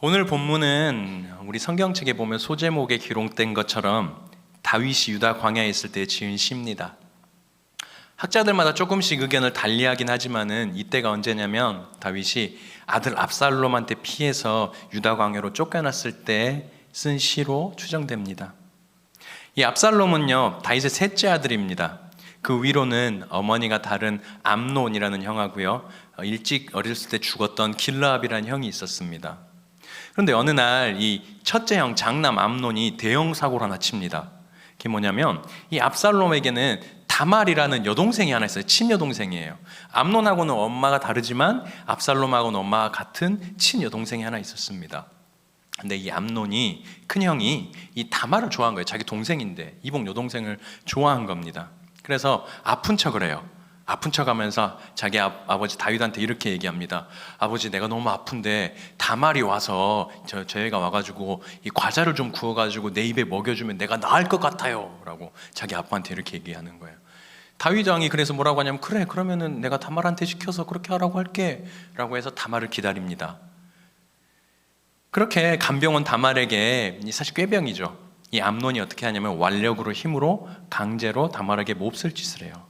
오늘 본문은 우리 성경책에 보면 소제목에 기록된 것처럼 다윗이 유다 광야에 있을 때 지은 시입니다. 학자들마다 조금씩 의견을 달리하긴 하지만은 이때가 언제냐면 다윗이 아들 압살롬한테 피해서 유다 광야로 쫓겨났을 때 쓴 시로 추정됩니다. 이 압살롬은요, 다윗의 셋째 아들입니다. 그 위로는 어머니가 다른 암논이라는 형하고요, 일찍 어렸을 때 죽었던 길르압이라는 형이 있었습니다. 그런데 어느 날 이 첫째 형 장남 암논이 대형 사고를 하나 칩니다. 그게 뭐냐면 이 압살롬에게는 다말이라는 여동생이 하나 있어요. 친여동생이에요. 암논하고는 엄마가 다르지만 압살롬하고는 엄마가 같은 친여동생이 하나 있었습니다. 근데 이 암논이, 큰형이 이 다말을 좋아한 거예요. 자기 동생인데 이복 여동생을 좋아한 겁니다. 그래서 아픈 척을 해요. 아픈 척하면서 자기 아버지 다윗한테 이렇게 얘기합니다. 아버지, 내가 너무 아픈데 다말이 와서 저희가 와가지고 이 과자를 좀 구워가지고 내 입에 먹여주면 내가 나을 것 같아요 라고 자기 아빠한테 이렇게 얘기하는 거예요. 다윗 왕이 그래서 뭐라고 하냐면, 그래, 그러면은 내가 다말한테 시켜서 그렇게 하라고 할게 라고 해서 다말을 기다립니다. 그렇게 간병원 다말에게, 사실 꾀병이죠, 이 암논이 어떻게 하냐면 완력으로, 힘으로 강제로 다말에게 몹쓸 짓을 해요.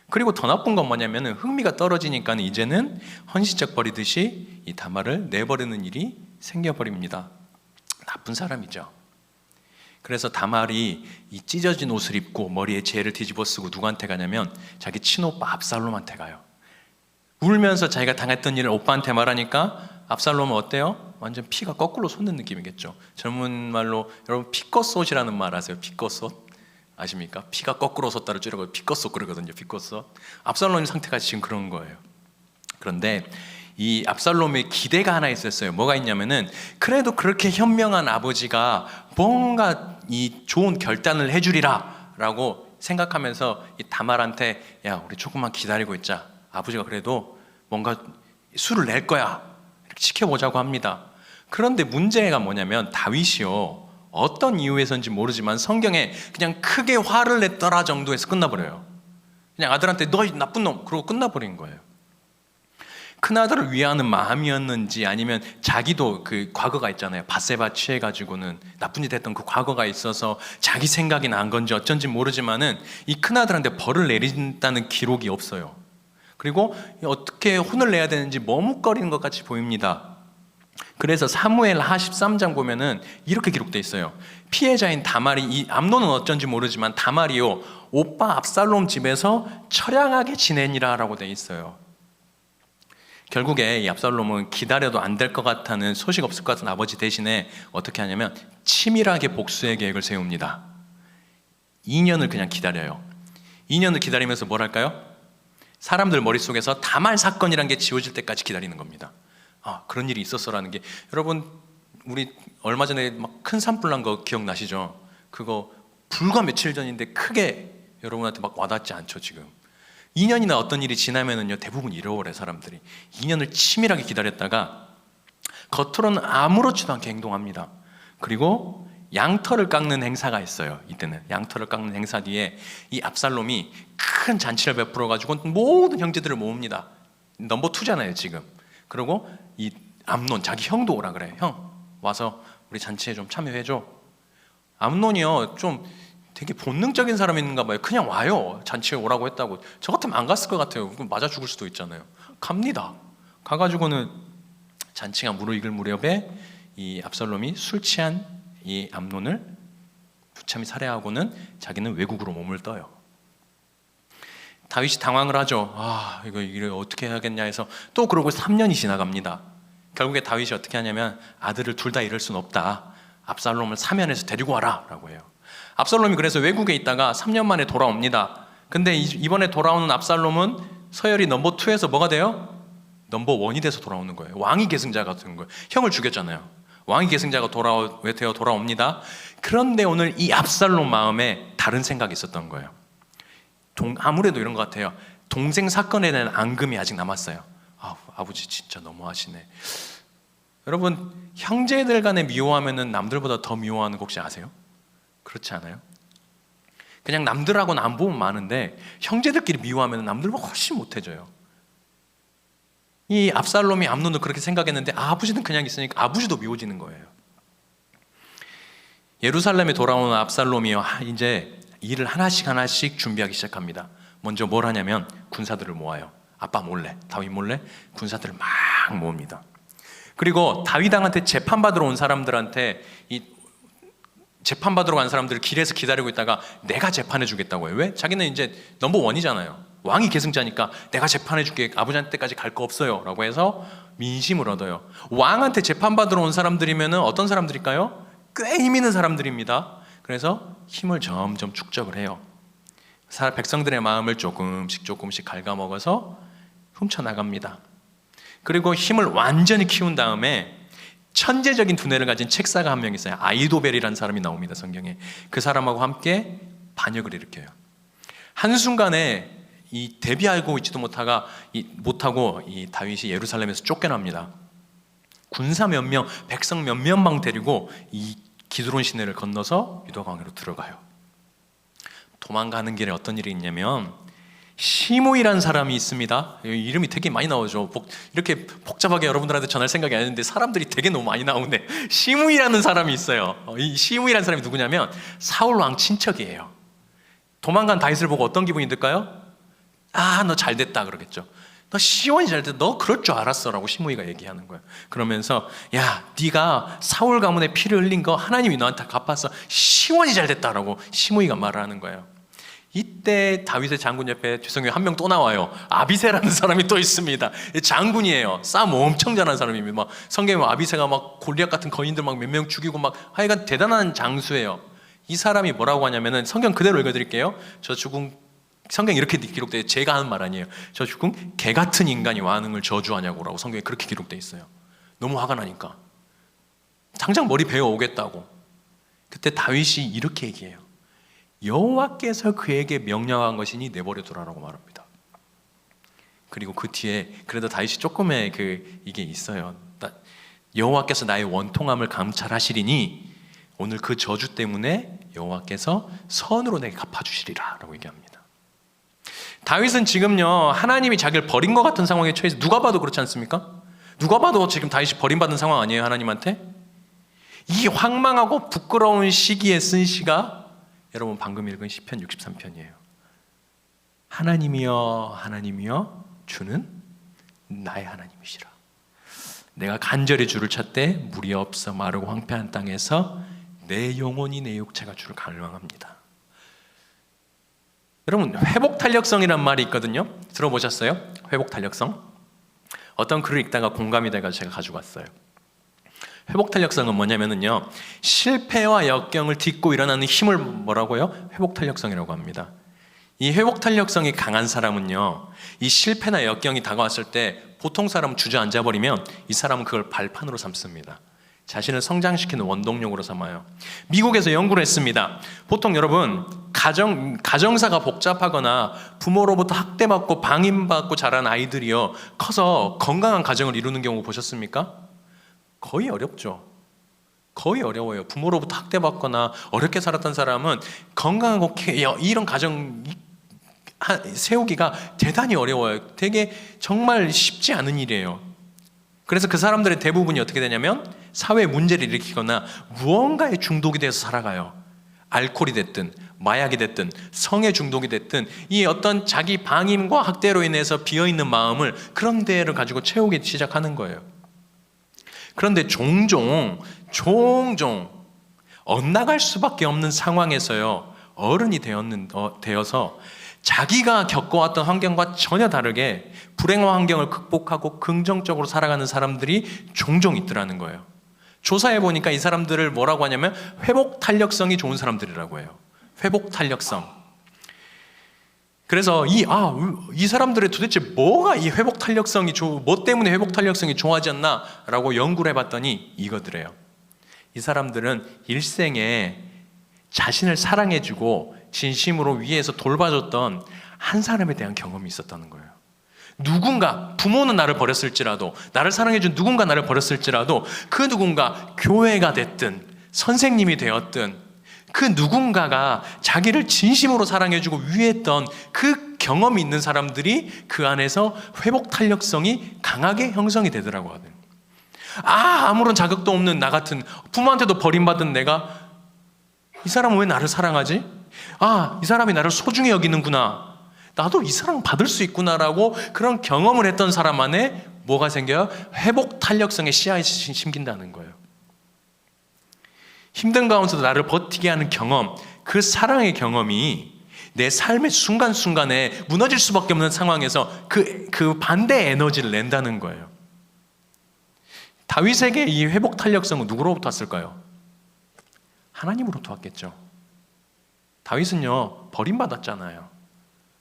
그리고 더 나쁜 건 뭐냐면 흥미가 떨어지니까 이제는 헌신적 버리듯이 이 다말을 내버리는 일이 생겨버립니다. 나쁜 사람이죠. 그래서 다말이 이 찢어진 옷을 입고 머리에 재를 뒤집어 쓰고 누구한테 가냐면 자기 친오빠 압살롬한테 가요. 울면서 자기가 당했던 일을 오빠한테 말하니까 압살롬은 어때요? 완전 피가 거꾸로 솟는 느낌이겠죠. 젊은 말로 여러분 피꺼솥이라는 말 아세요? 피꺼솥 아십니까? 피가 거꾸로 솟다를 줄여서 피꺼솥 그러거든요. 피꺼솥. 압살롬 상태가 지금 그런 거예요. 그런데 이 압살롬의 기대가 하나 있었어요. 뭐가 있냐면은 그래도 그렇게 현명한 아버지가 뭔가 이 좋은 결단을 해주리라 라고 생각하면서 이 다말한테, 야, 우리 조금만 기다리고 있자, 아버지가 그래도 뭔가 수를 낼 거야, 이렇게 지켜보자고 합니다. 그런데 문제가 뭐냐면 다윗이요, 어떤 이유에서인지 모르지만 성경에 그냥 크게 화를 냈더라 정도에서 끝나버려요. 그냥 아들한테 너 나쁜 놈 그러고 끝나버린 거예요. 큰아들을 위하는 마음이었는지 아니면 자기도 그 과거가 있잖아요. 밧세바 취해가지고는 나쁜 짓 했던 그 과거가 있어서 자기 생각이 난 건지 어쩐지 모르지만은 이 큰아들한테 벌을 내린다는 기록이 없어요. 그리고 어떻게 혼을 내야 되는지 머뭇거리는 것 같이 보입니다. 그래서 사무엘 하 13장 보면은 이렇게 기록되어 있어요. 피해자인 다말이, 이 암논은 어쩐지 모르지만 다말이요, 오빠 압살롬 집에서 처량하게 지내니라 라고 되어 있어요. 결국에 이 압살롬은 기다려도 안 될 것 같다는, 소식 없을 것 같은 아버지 대신에 어떻게 하냐면 치밀하게 복수의 계획을 세웁니다. 2년을 그냥 기다려요. 2년을 기다리면서 뭘 할까요? 사람들 머릿속에서 다말 사건이란 게 지워질 때까지 기다리는 겁니다. 아, 그런 일이 있었어라는 게, 여러분 우리 얼마 전에 막 큰 산불 난 거 기억나시죠? 그거 불과 며칠 전인데 크게 여러분한테 막 와닿지 않죠? 지금 2년이나 어떤 일이 지나면은요, 대부분 잃어버려요. 사람들이 2년을 치밀하게 기다렸다가 겉으로는 아무렇지도 않게 행동합니다. 그리고 양털을 깎는 행사가 있어요. 이때는 양털을 깎는 행사 뒤에 이 압살롬이 큰 잔치를 베풀어 가지고 모든 형제들을 모읍니다. 넘버 2잖아요 지금. 그리고 이 암논, 자기 형도 오라 그래요. 형 와서 우리 잔치에 좀 참여해줘. 암논이요, 좀 되게 본능적인 사람인가 봐요. 그냥 와요. 잔치에 오라고 했다고. 저 같으면 안 갔을 것 같아요. 맞아 죽을 수도 있잖아요. 갑니다. 가가지고는 잔치가 무르익을 무렵에 이 압살롬이 술 취한 이 암논을 무참히 살해하고는 자기는 외국으로 몸을 떠요. 다윗이 당황을 하죠. 아, 이거 어떻게 해야겠냐 해서 또 그러고 3년이 지나갑니다. 결국에 다윗이 어떻게 하냐면 아들을 둘 다 잃을 수는 없다, 압살롬을 사면에서 데리고 와라 라고 해요. 압살롬이 그래서 외국에 있다가 3년 만에 돌아옵니다. 근데 이번에 돌아오는 압살롬은 서열이 넘버 2에서 뭐가 돼요? 넘버 1이 돼서 돌아오는 거예요. 왕위 계승자가 되는 거예요. 형을 죽였잖아요. 왕위 계승자가 되어 돌아옵니다. 그런데 오늘 이 압살롬 마음에 다른 생각이 있었던 거예요. 아무래도 이런 것 같아요. 동생 사건에 대한 앙금이 아직 남았어요. 아버지 진짜 너무하시네. 여러분, 형제들 간에 미워하면은 남들보다 더 미워하는 거 혹시 아세요? 그렇지 않아요? 그냥 남들하고는 안 보면 많은데 형제들끼리 미워하면 남들보다 훨씬 못해져요. 이 압살롬이 암논도 그렇게 생각했는데 아버지는 그냥 있으니까 아버지도 미워지는 거예요. 예루살렘에 돌아오는 압살롬이요, 이제 일을 하나씩 준비하기 시작합니다. 먼저 뭘 하냐면 군사들을 모아요. 아빠 몰래, 다윗 몰래 군사들을 막 모읍니다. 그리고 다윗왕한테 재판받으러 온 사람들한테, 이 재판받으러 간 사람들을 길에서 기다리고 있다가 내가 재판해 주겠다고 해요. 왜? 자기는 이제 넘버원이잖아요. 왕이 계승자니까 내가 재판해 줄게, 아버지한테까지 갈 거 없어요 라고 해서 민심을 얻어요. 왕한테 재판받으러 온 사람들이면 어떤 사람들일까요? 꽤 힘 있는 사람들입니다. 그래서 힘을 점점 축적을 해요. 백성들의 마음을 조금씩 갉아먹어서 훔쳐나갑니다. 그리고 힘을 완전히 키운 다음에 천재적인 두뇌를 가진 책사가 한 명 있어요. 아이도벨이라는 사람이 나옵니다, 성경에. 그 사람하고 함께 반역을 일으켜요. 한순간에 이 대비하고 있지도 못하고 이 다윗이 예루살렘에서 쫓겨납니다. 군사 몇 명, 백성 몇 명만 데리고 이 기드론 시내를 건너서 유다강으로 들어가요. 도망가는 길에 어떤 일이 있냐면 시므이라는 사람이 있습니다. 이름이 되게 많이 나오죠. 이렇게 복잡하게 여러분들한테 전할 생각이 아닌데 사람들이 되게 너무 많이 나오네. 시므이라는 사람이 있어요. 이 시므이라는 사람이 누구냐면 사울 왕 친척이에요. 도망간 다윗을 보고 어떤 기분이 들까요? 너 잘 됐다 그러겠죠. 너 시원히 잘 됐다. 너 그럴 줄 알았어 라고 시므이가 얘기하는 거예요. 그러면서 야, 네가 사울 가문의 피를 흘린 거 하나님이 너한테 갚아서 시원히 잘 됐다라고 시므이가 말하는 거예요. 이때 다윗의 장군 옆에 죄송해요, 한 명 또 나와요. 아비새라는 사람이 또 있습니다. 장군이에요. 싸움 엄청 잘하는 사람입니다. 막 성경에 아비새가 막 골리앗 같은 거인들 막 몇 명 죽이고 막 하여간 대단한 장수예요. 이 사람이 뭐라고 하냐면은 성경 그대로 읽어드릴게요. 저 죽은, 성경에 이렇게 기록돼요. 제가 하는 말 아니에요. 저 죽은 개 같은 인간이 왕을 저주하냐고라고 성경에 그렇게 기록돼 있어요. 너무 화가 나니까 당장 머리 베어 오겠다고. 그때 다윗이 이렇게 얘기해요. 여호와께서 그에게 명령한 것이니 내버려 두라라고 말합니다. 그리고 그 뒤에 그래도 다윗이 조금의 이게 있어요. 여호와께서 나의 원통함을 감찰하시리니 오늘 그 저주 때문에 여호와께서 선으로 내게 갚아주시리라 라고 얘기합니다. 다윗은 지금요, 하나님이 자기를 버린 것 같은 상황에 처해서, 누가 봐도 그렇지 않습니까? 누가 봐도 지금 다윗이 버림받은 상황 아니에요, 하나님한테? 이 황망하고 부끄러운 시기에 쓴 시가 여러분 방금 읽은 시편 63편이에요. 하나님이여 하나님이여 주는 나의 하나님이시라. 내가 간절히 주를 찾되 물이 없어 마르고 황폐한 땅에서 내 영혼이 내 육체가 주를 갈망합니다. 여러분, 회복탄력성이란 말이 있거든요. 들어보셨어요? 회복탄력성? 어떤 글을 읽다가 공감이 돼가지고 제가 가지고 왔어요. 회복탄력성은 뭐냐면요, 실패와 역경을 딛고 일어나는 힘을 뭐라고요? 회복탄력성이라고 합니다. 이 회복탄력성이 강한 사람은요, 이 실패나 역경이 다가왔을 때 보통 사람은 주저앉아 버리면 이 사람은 그걸 발판으로 삼습니다. 자신을 성장시키는 원동력으로 삼아요. 미국에서 연구를 했습니다. 보통 여러분 가정사가 복잡하거나 부모로부터 학대받고 방임받고 자란 아이들이요, 커서 건강한 가정을 이루는 경우 보셨습니까? 거의 어렵죠. 거의 어려워요. 부모로부터 학대받거나 어렵게 살았던 사람은 건강하고 이런 가정 세우기가 대단히 어려워요. 되게 정말 쉽지 않은 일이에요. 그래서 그 사람들의 대부분이 어떻게 되냐면 사회 문제를 일으키거나 무언가에 중독이 돼서 살아가요. 알코올이 됐든 마약이 됐든 성에 중독이 됐든 이 어떤 자기 방임과 학대로 인해서 비어있는 마음을 그런 데를 가지고 채우기 시작하는 거예요. 그런데 종종 엇나갈 수밖에 없는 상황에서요, 어른이 되어서 자기가 겪어왔던 환경과 전혀 다르게 불행한 환경을 극복하고 긍정적으로 살아가는 사람들이 종종 있더라는 거예요. 조사해 보니까 이 사람들을 뭐라고 하냐면 회복 탄력성이 좋은 사람들이라고 해요. 회복 탄력성. 그래서 이 사람들의 도대체 뭐가 이 회복 탄력성이 뭐 때문에 회복 탄력성이 좋아졌나라고 연구를 해봤더니 이거더래요. 이 사람들은 일생에 자신을 사랑해주고 진심으로 위에서 돌봐줬던 한 사람에 대한 경험이 있었다는 거예요. 누군가, 부모는 나를 버렸을지라도, 나를 사랑해준 누군가 나를 버렸을지라도 그 누군가 교회가 됐든 선생님이 되었든 그 누군가가 자기를 진심으로 사랑해주고 위했던 그 경험이 있는 사람들이 그 안에서 회복 탄력성이 강하게 형성이 되더라고 하거든요. 아무런 자격도 없는 나 같은, 부모한테도 버림받은 내가 이 사람은 왜 나를 사랑하지? 이 사람이 나를 소중히 여기는구나. 나도 이 사랑 받을 수 있구나라고 그런 경험을 했던 사람 안에 뭐가 생겨요? 회복 탄력성의 씨앗이 심긴다는 거예요. 힘든 가운데도 나를 버티게 하는 경험, 그 사랑의 경험이 내 삶의 순간순간에 무너질 수밖에 없는 상황에서 그 반대의 에너지를 낸다는 거예요. 다윗에게 이 회복 탄력성은 누구로부터 왔을까요? 하나님으로부터 왔겠죠. 다윗은요, 버림받았잖아요.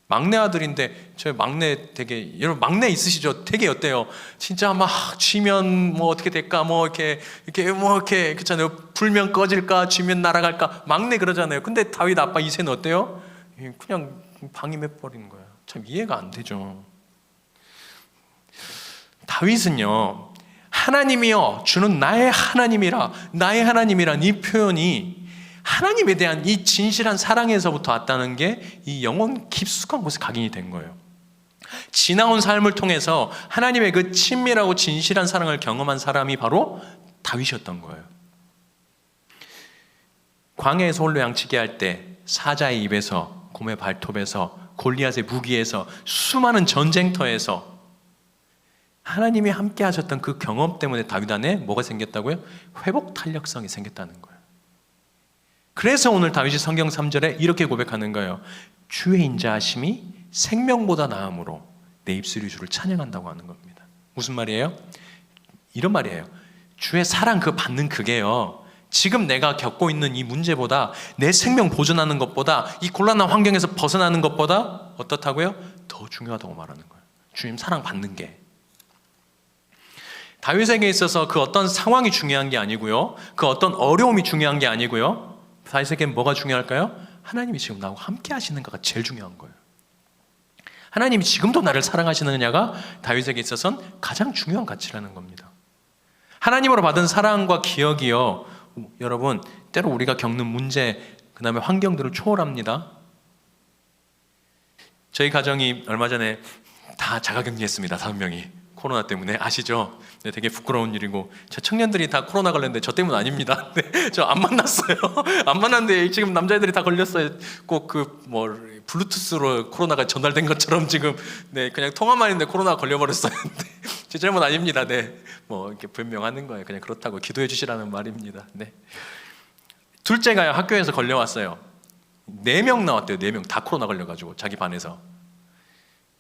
막내 아들인데, 저 막내 되게, 여러분 막내 있으시죠? 되게 어때요? 진짜 막 쥐면 뭐 어떻게 될까? 뭐 이렇게 그렇잖아요. 불면 꺼질까? 쥐면 날아갈까? 막내 그러잖아요. 근데 다윗 아빠 이세는 어때요? 그냥 방임해버리는 거예요. 참 이해가 안 되죠. 다윗은요, 하나님이여 주는 나의 하나님이란 이 표현이 하나님에 대한 이 진실한 사랑에서부터 왔다는 게 이 영혼 깊숙한 곳에 각인이 된 거예요. 지나온 삶을 통해서 하나님의 그 친밀하고 진실한 사랑을 경험한 사람이 바로 다윗이었던 거예요. 광야에서 홀로 양치기 할 때 사자의 입에서, 곰의 발톱에서, 골리앗의 무기에서, 수많은 전쟁터에서 하나님이 함께 하셨던 그 경험 때문에 다윗 안에 뭐가 생겼다고요? 회복 탄력성이 생겼다는 거예요. 그래서 오늘 다윗이 성경 3절에 이렇게 고백하는 거예요. 주의 인자하심이 생명보다 나음으로 내 입술이 주를 찬양한다고 하는 겁니다. 무슨 말이에요? 이런 말이에요. 주의 사랑 받는 그게요, 지금 내가 겪고 있는 이 문제보다, 내 생명 보존하는 것보다, 이 곤란한 환경에서 벗어나는 것보다 어떻다고요? 더 중요하다고 말하는 거예요. 주님 사랑 받는 게. 다윗에게 있어서 그 어떤 상황이 중요한 게 아니고요, 그 어떤 어려움이 중요한 게 아니고요, 다윗에게는 뭐가 중요할까요? 하나님이 지금 나하고 함께 하시는가가 제일 중요한 거예요. 하나님이 지금도 나를 사랑하시느냐가 다윗에게 있어서는 가장 중요한 가치라는 겁니다. 하나님으로 받은 사랑과 기억이요, 여러분 때로 우리가 겪는 문제, 그 다음에 환경들을 초월합니다. 저희 가정이 얼마 전에 다 자가격리했습니다. 5명이 코로나 때문에. 아시죠? 네, 되게 부끄러운 일이고, 저 청년들이 다 코로나 걸렸는데 저 때문 아닙니다. 네, 저 안 만났어요. 안 만났는데 지금 남자애들이 다 걸렸어요. 꼭 블루투스로 코로나가 전달된 것처럼 지금, 네, 그냥 통화만 했는데 코로나 걸려버렸어요. 제 잘못 아닙니다. 네, 이렇게 변명하는 거예요. 그냥 그렇다고 기도해 주시라는 말입니다. 네. 둘째가요, 학교에서 걸려왔어요. 4명 나왔대요. 4명 다 코로나 걸려가지고 자기 반에서.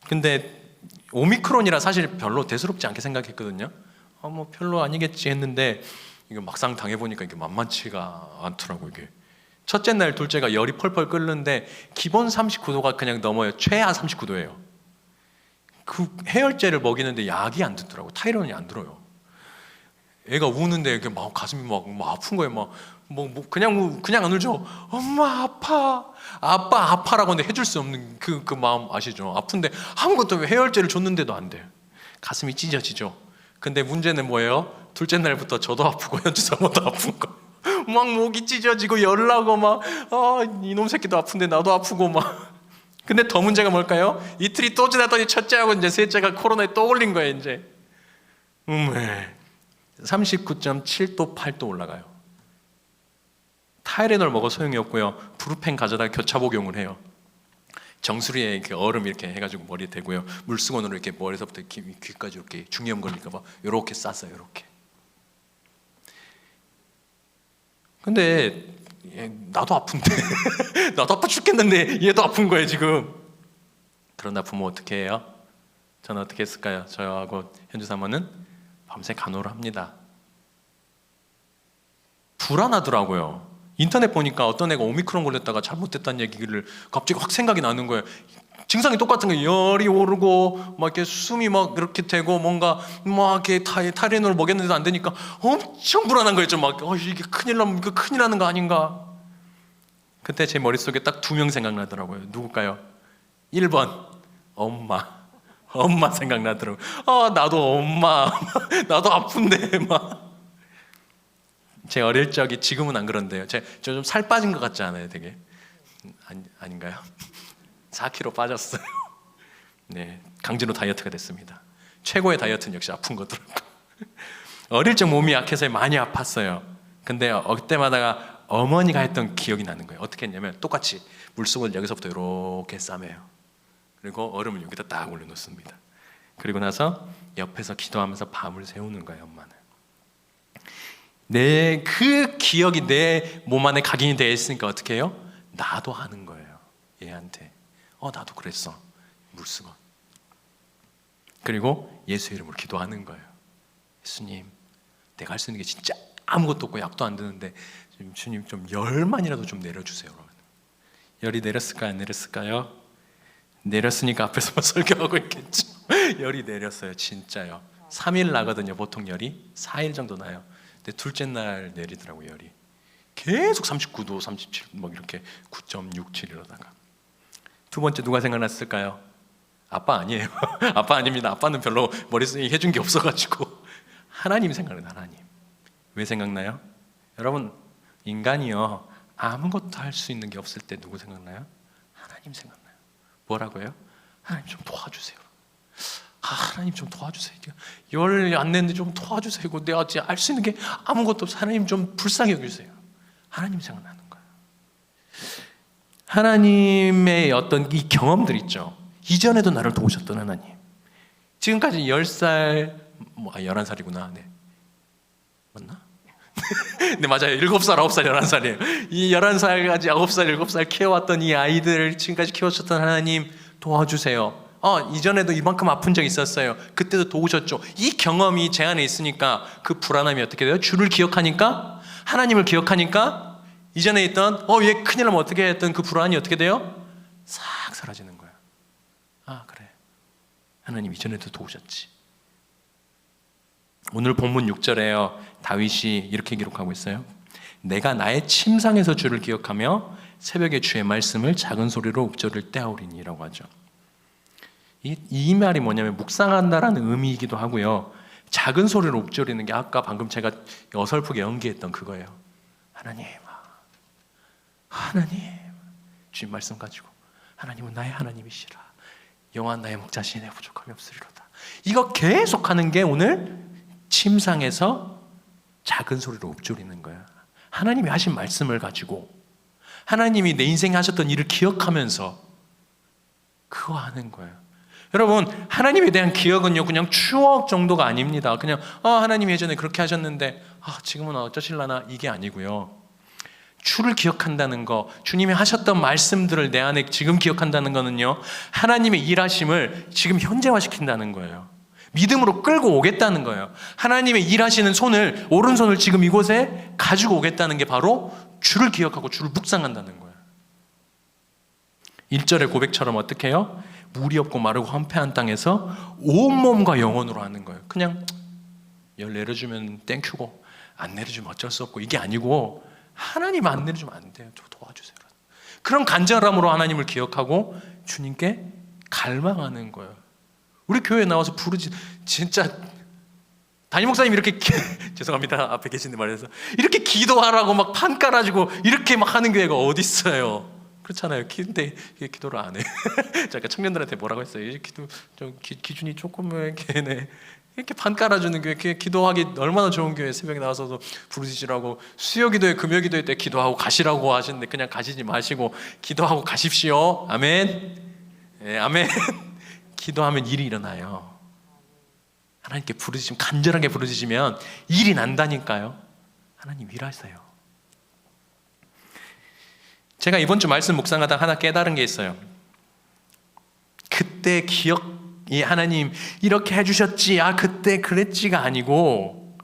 근데 오미크론이라 사실 별로 대수롭지 않게 생각했거든요. 별로 아니겠지 했는데, 이거 막상 당해보니까 이게 만만치가 않더라고요. 이게 첫째 날 둘째가 열이 펄펄 끓는데 기본 39도가 그냥 넘어요. 최하 39도예요. 그 해열제를 먹이는데 약이 안 듣더라고요. 타이레놀이 안 들어요. 애가 우는데 이게 막 가슴이 막 아픈 거예요. 그냥 안 울죠. 엄마 아파라고 하는데 해줄 수 없는 그 마음 아시죠? 아픈데 아무것도 해열제를 줬는데도 안 돼요. 가슴이 찢어지죠. 근데 문제는 뭐예요? 둘째 날부터 저도 아프고 현주 사모도 아픈 거. 막 목이 찢어지고 열나고 이놈 새끼도 아픈데 나도 아프고 막. 근데 더 문제가 뭘까요? 이틀이 또 지났더니 첫째하고 이제 셋째가 코로나에 또 걸린 거예요. 이제 39.7도 8도 올라가요. 타이레놀 먹어 소용이 없고요, 브루펜 가져다 교차 복용을 해요. 정수리에 이렇게 얼음 이렇게 해가지고 머리에 대고요, 물수건으로 이렇게 머리서부터 귀까지 이렇게 중이염 걸릴까 봐 이렇게 쌌어요. 이렇게. 근데 나도 아픈데 나도 아파 죽겠는데 얘도 아픈 거예요 지금. 그러나 부모 어떻게 해요? 저는 어떻게 했을까요? 저하고 현주 사모는 밤새 간호를 합니다. 불안하더라고요. 인터넷 보니까 어떤 애가 오미크론 걸렸다가 잘못됐다는 얘기를 갑자기 확 생각이 나는 거예요. 증상이 똑같은 거예요. 열이 오르고 막 이렇게 숨이 막 이렇게 되고 뭔가 막 이렇게 타이레놀 먹였는데도 안 되니까 엄청 불안한 거예요. 이게 큰일 나는 거 아닌가. 그때 제 머릿속에 딱 2명 생각나더라고요. 누굴까요? 1번 엄마 생각나더라고요. 나도 엄마 나도 아픈데 막. 제 어릴 적이, 지금은 안 그런데요. 저 좀 살 빠진 것 같지 않아요? 되게 아닌가요? 4kg 빠졌어요. 네, 강제로 다이어트가 됐습니다. 최고의 다이어트는 역시 아픈 거더라고요. 어릴 적 몸이 약해서 많이 아팠어요. 근데 그때마다 어머니가 했던 기억이 나는 거예요. 어떻게 했냐면 똑같이 물속을 여기서부터 이렇게 싸매요. 그리고 얼음을 여기다 딱 올려놓습니다. 그리고 나서 옆에서 기도하면서 밤을 새우는 거예요. 엄마는. 내 그 기억이 내 몸 안에 각인이 되어 있으니까 어떻게 해요? 나도 하는 거예요. 얘한테. 나도 그랬어. 물수건. 그리고 예수 이름으로 기도하는 거예요. 예수님, 내가 할 수 있는 게 진짜 아무것도 없고 약도 안 드는데 주님 좀 열만이라도 좀 내려주세요. 열이 내렸을까요? 안 내렸을까요? 내렸으니까 앞에서만 설교하고 있겠죠. 열이 내렸어요. 진짜요. 3일 나거든요. 보통 열이 4일 정도 나요. 근데 둘째 날 내리더라고요. 열이 계속 39도 37 막 이렇게 9.67 이러다가. 두 번째 누가 생각났을까요? 아빠 아니에요. 아빠 아닙니다. 아빠는 별로 머릿속에 해준 게 없어가지고 하나님 생각나요. 하나님. 왜 생각나요? 여러분, 인간이요 아무것도 할 수 있는 게 없을 때 누구 생각나요? 하나님 생각나요. 뭐라고요? 하나님 좀 도와주세요. 하나님 좀 도와주세요. 열 안 냈는데 좀 도와주세요. 내가 알 수 있는 게 아무것도 없어. 하나님 좀 불쌍히 여기주세요. 하나님 생각나는 거예요. 하나님의 어떤 이 경험들 있죠. 이전에도 나를 도우셨던 하나님. 지금까지 10살, 11살이구나. 네. 맞나? 네, 맞아요. 7살, 9살, 11살이에요. 이 11살까지 9살, 7살 키워왔던 이 아이들을 지금까지 키워주셨던 하나님 도와주세요. 이전에도 이만큼 아픈 적 있었어요. 그때도 도우셨죠. 이 경험이 제 안에 있으니까 그 불안함이 어떻게 돼요? 주를 기억하니까, 하나님을 기억하니까 이전에 있던 얘 큰일 나면 어떻게 했던 그 불안이 어떻게 돼요? 싹 사라지는 거예요. 그래. 하나님 이전에도 도우셨지. 오늘 본문 6절에요. 다윗이 이렇게 기록하고 있어요. 내가 나의 침상에서 주를 기억하며 새벽에 주의 말씀을 작은 소리로 읊조릴 때하오리니라고 하죠. 이 말이 뭐냐면 묵상한다라는 의미이기도 하고요. 작은 소리로 읊조리는 게 아까 방금 제가 어설프게 연기했던 그거예요. 하나님, 주님 말씀 가지고 하나님은 나의 하나님이시라. 영원한 나의 목자시니 내 부족함이 없으리로다. 이거 계속하는 게 오늘 침상에서 작은 소리로 읊조리는 거야. 하나님이 하신 말씀을 가지고 하나님이 내 인생에 하셨던 일을 기억하면서 그거 하는 거예요. 여러분, 하나님에 대한 기억은요 그냥 추억 정도가 아닙니다. 그냥 하나님이 예전에 그렇게 하셨는데 지금은 어쩌실라나 이게 아니고요. 주를 기억한다는 거, 주님이 하셨던 말씀들을 내 안에 지금 기억한다는 거는요, 하나님의 일하심을 지금 현재화시킨다는 거예요. 믿음으로 끌고 오겠다는 거예요. 하나님의 일하시는 손을, 오른손을 지금 이곳에 가지고 오겠다는 게 바로 주를 기억하고 주를 묵상한다는 거예요. 1절의 고백처럼 어떻게 해요? 물이 없고 마르고 황폐한 땅에서 온몸과 영혼으로 하는 거예요. 그냥 열 내려주면 땡큐고 안 내려주면 어쩔 수 없고 이게 아니고, 하나님 안 내려주면 안 돼요. 저 도와주세요. 그런 간절함으로 하나님을 기억하고 주님께 갈망하는 거예요. 우리 교회에 나와서 부르지, 진짜 담임 목사님 이렇게 죄송합니다. 앞에 계신데 말해서 이렇게 기도하라고 막 판 깔아주고 이렇게 막 하는 교회가 어디 있어요? 그렇잖아요. 근데 기도를 안 해. 제가 청년들한테 뭐라고 했어요? 기준이 조금 이렇게 판 깔아주는 교회, 기도하기 얼마나 좋은 교회, 새벽에 나와서도 부르짖으라고, 수요기도회, 금요기도회 때 기도하고 가시라고 하시는데 그냥 가시지 마시고 기도하고 가십시오. 아멘. 네, 아멘. 기도하면 일이 일어나요. 하나님께 부르짖으면, 간절하게 부르짖으면 일이 난다니까요. 하나님 일하세요. 제가 이번 주 말씀 묵상하다 하나 깨달은 게 있어요. 그때 기억이, 하나님 이렇게 해주셨지, 그때 그랬지가 아니고,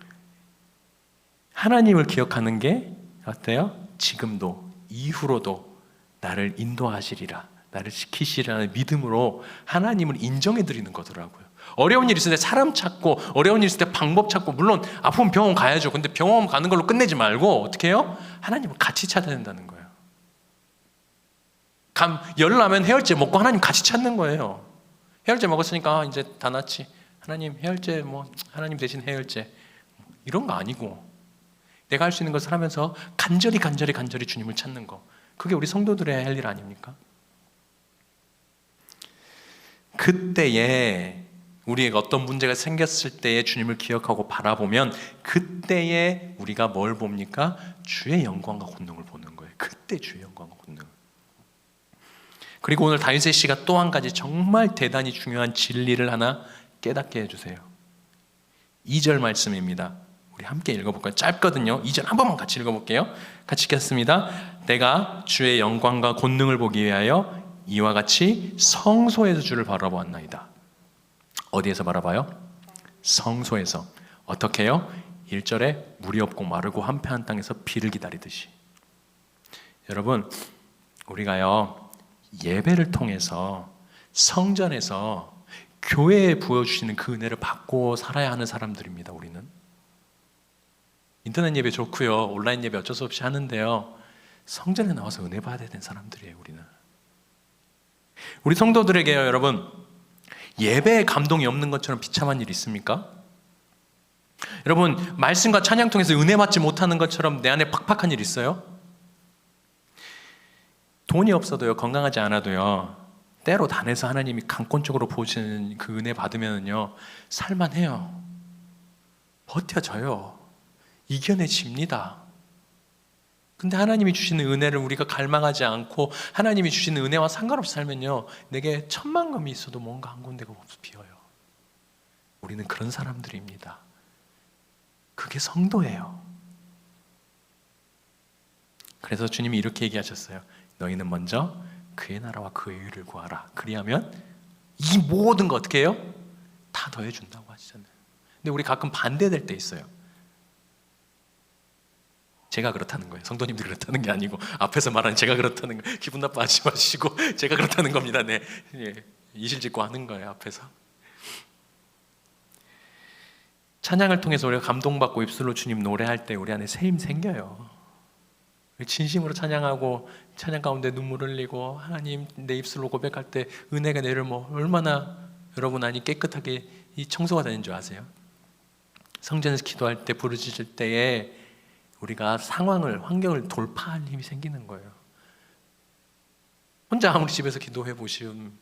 하나님을 기억하는 게 어때요? 지금도 이후로도 나를 인도하시리라, 나를 지키시리라는 믿음으로 하나님을 인정해 드리는 거더라고요. 어려운 일 있을 때 사람 찾고, 어려운 일 있을 때 방법 찾고, 물론 아프면 병원 가야죠. 근데 병원 가는 걸로 끝내지 말고 어떻게 해요? 하나님을 같이 찾아야 된다는 거예요. 열 나면 해열제 먹고 하나님 같이 찾는 거예요. 해열제 먹었으니까 이제 다 낫지. 하나님 해열제, 하나님 대신 해열제, 이런 거 아니고 내가 할 수 있는 것을 하면서 간절히 주님을 찾는 거, 그게 우리 성도들의 할 일 아닙니까? 그때에 우리에게 어떤 문제가 생겼을 때에 주님을 기억하고 바라보면 그때에 우리가 뭘 봅니까? 주의 영광과 권능을 보는 거예요. 그때 주의 영광과 권능. 그리고 오늘 다윗의 시가 또 한 가지 정말 대단히 중요한 진리를 하나 깨닫게 해주세요. 2절 말씀입니다. 우리 함께 읽어볼까요? 짧거든요. 2절 한 번만 같이 읽어볼게요. 같이 읽겠습니다. 내가 주의 영광과 권능을 보기 위하여 이와 같이 성소에서 주를 바라보았나이다. 어디에서 바라봐요? 성소에서. 어떻게 해요? 1절에 물이 없고 마르고 한패한 땅에서 비를 기다리듯이. 여러분, 우리가요 예배를 통해서 성전에서 교회에 부어주시는 그 은혜를 받고 살아야 하는 사람들입니다. 우리는 인터넷 예배 좋고요, 온라인 예배 어쩔 수 없이 하는데요, 성전에 나와서 은혜 받아야 되는 사람들이에요. 우리 성도들에게요, 여러분, 예배에 감동이 없는 것처럼 비참한 일이 있습니까? 여러분, 말씀과 찬양 통해서 은혜 받지 못하는 것처럼 내 안에 팍팍한 일 있어요? 돈이 없어도요, 건강하지 않아도요, 때로 단에서 하나님이 강권적으로 보시는 그 은혜 받으면요 살만해요. 버텨져요. 이겨내집니다. 근데 하나님이 주시는 은혜를 우리가 갈망하지 않고 하나님이 주시는 은혜와 상관없이 살면요, 내게 천만금이 있어도 뭔가 한 군데가 비어요. 우리는 그런 사람들입니다. 그게 성도예요. 그래서 주님이 이렇게 얘기하셨어요. 너희는 먼저 그의 나라와 그의 의를 구하라. 그리하면 이 모든 거 어떻게 해요? 다 더해준다고 하시잖아요. 근데 우리 가끔 반대될 때 있어요. 제가 그렇다는 거예요. 성도님들이 그렇다는 게 아니고 앞에서 말하는 제가 그렇다는 거예요. 기분 나빠하지 마시고 제가 그렇다는 겁니다. 네, 이실직고 하는 거예요. 앞에서. 찬양을 통해서 우리가 감동받고 입술로 주님 노래할 때 우리 안에 새 힘 생겨요. 진심으로 찬양하고 찬양 가운데 눈물 흘리고 하나님 내 입술로 고백할 때 은혜가 내려오면 얼마나 여러분 안이 깨끗하게 이 청소가 되는 줄 아세요? 성전에서 기도할 때 부르짖을 때에 우리가 상황을, 환경을 돌파할 힘이 생기는 거예요. 혼자 아무리 집에서 기도해 보시면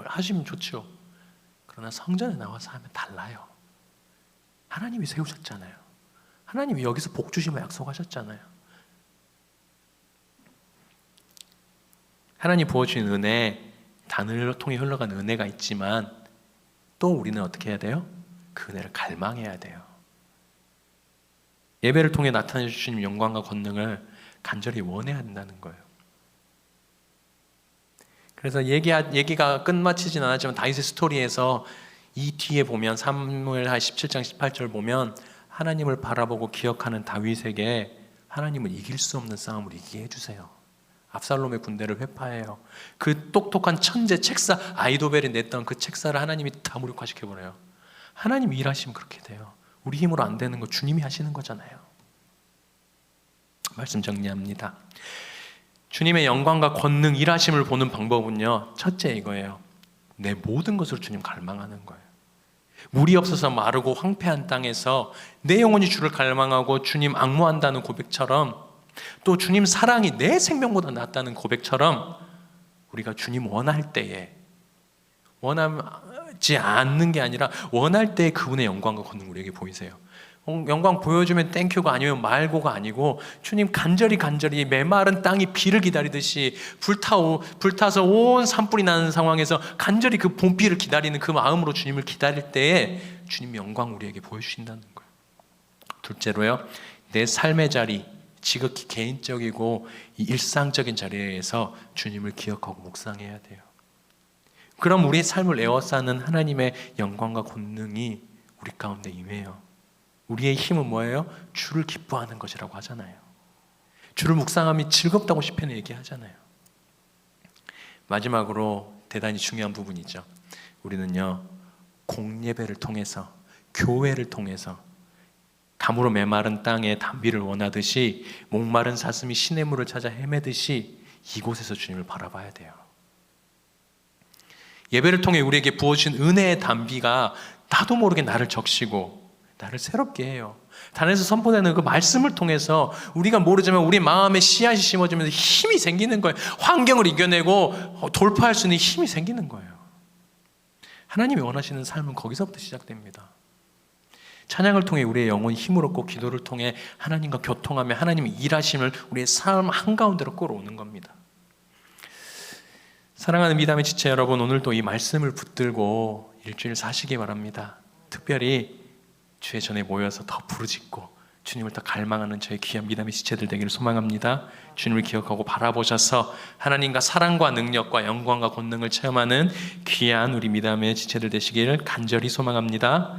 하시면 좋죠. 그러나 성전에 나와서 하면 달라요. 하나님이 세우셨잖아요. 하나님이 여기서 복 주심을 약속하셨잖아요. 하나님 부어주신 은혜, 단을 통해 흘러가는 은혜가 있지만 또 우리는 어떻게 해야 돼요? 그 은혜를 갈망해야 돼요. 예배를 통해 나타내 주신 영광과 권능을 간절히 원해야 한다는 거예요. 그래서 얘기가 끝마치진 않았지만 다윗의 스토리에서 이 뒤에 보면 사무엘하 17장 18절 보면 하나님을 바라보고 기억하는 다윗에게 하나님은 이길 수 없는 싸움을 이기게 해주세요. 압살롬의 군대를 회파해요. 그 똑똑한 천재 책사 아이도벨이 냈던 그 책사를 하나님이 다 무력화시켜버려요. 하나님이 일하시면 그렇게 돼요. 우리 힘으로 안 되는 거 주님이 하시는 거잖아요. 말씀 정리합니다. 주님의 영광과 권능, 일하심을 보는 방법은요, 첫째 이거예요. 내 모든 것으로 주님 갈망하는 거예요. 물이 없어서 마르고 황폐한 땅에서 내 영혼이 주를 갈망하고 주님 앙모한다는 고백처럼, 또 주님 사랑이 내 생명보다 낫다는 고백처럼 우리가 주님 원할 때에, 원하지 않는 게 아니라 원할 때에 그분의 영광과 권능 우리에게 보이세요. 영광 보여주면 땡큐가 아니면 말고가 아니고 주님 간절히 메마른 땅이 비를 기다리듯이 불타서 온 산불이 나는 상황에서 간절히 그 봄비를 기다리는 그 마음으로 주님을 기다릴 때에 주님 영광 우리에게 보여주신다는 거예요. 둘째로요, 내 삶의 자리, 지극히 개인적이고 일상적인 자리에서 주님을 기억하고 묵상해야 돼요. 그럼 우리의 삶을 에워싸는 하나님의 영광과 권능이 우리 가운데 임해요. 우리의 힘은 뭐예요? 주를 기뻐하는 것이라고 하잖아요. 주를 묵상함이 즐겁다고 시편에 얘기하잖아요. 마지막으로 대단히 중요한 부분이죠. 우리는요, 공예배를 통해서, 교회를 통해서 가무로 메마른 땅에 단비를 원하듯이 목마른 사슴이 시냇물을 찾아 헤매듯이 이곳에서 주님을 바라봐야 돼요. 예배를 통해 우리에게 부어주신 은혜의 단비가 나도 모르게 나를 적시고 나를 새롭게 해요. 단에서 선포되는 그 말씀을 통해서 우리가 모르지만 우리 마음에 씨앗이 심어지면서 힘이 생기는 거예요. 환경을 이겨내고 돌파할 수 있는 힘이 생기는 거예요. 하나님이 원하시는 삶은 거기서부터 시작됩니다. 찬양을 통해 우리의 영혼이 힘을 얻고 기도를 통해 하나님과 교통하며 하나님의 일하심을 우리의 삶 한가운데로 끌어오는 겁니다. 사랑하는 미담의 지체 여러분, 오늘도 이 말씀을 붙들고 일주일 사시기 바랍니다. 특별히 주의 전에 모여서 더 부르짖고 주님을 더 갈망하는 저희 귀한 미담의 지체들 되기를 소망합니다. 주님을 기억하고 바라보셔서 하나님과 사랑과 능력과 영광과 권능을 체험하는 귀한 우리 미담의 지체들 되시기를 간절히 소망합니다.